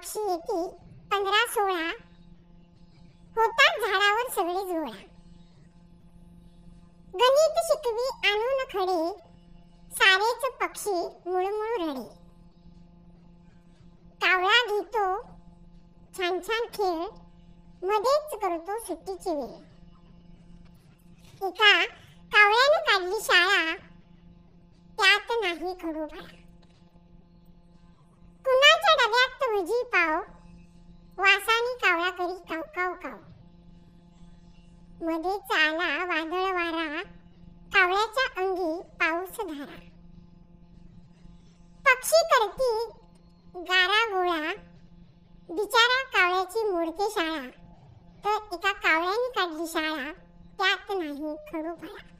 पक्षी येती 15-16 होतात झाडावर सगळेच गोळा. गणित शिकवी आणून खडे सारेच पक्षी मुळमुळ रडे. कावळा घेतो छान छान खेळ मध्येच करतो सुट्टीची वेळ. एका कावळ्याने काढली शाळा त्यात नाही खडूफळा. कुणाच्या डब्यात भजी पाव वासानी कावळा करी काव काव काव. मध्येच आला वादळ वारा कावळ्याच्या अंगी पाऊस धारा. पक्षी करती गारा गोळा बिचारा कावळ्याची मोडते शाळा. तर एका कावळ्याने काढली शाळा त्यात नाही खडूफळा.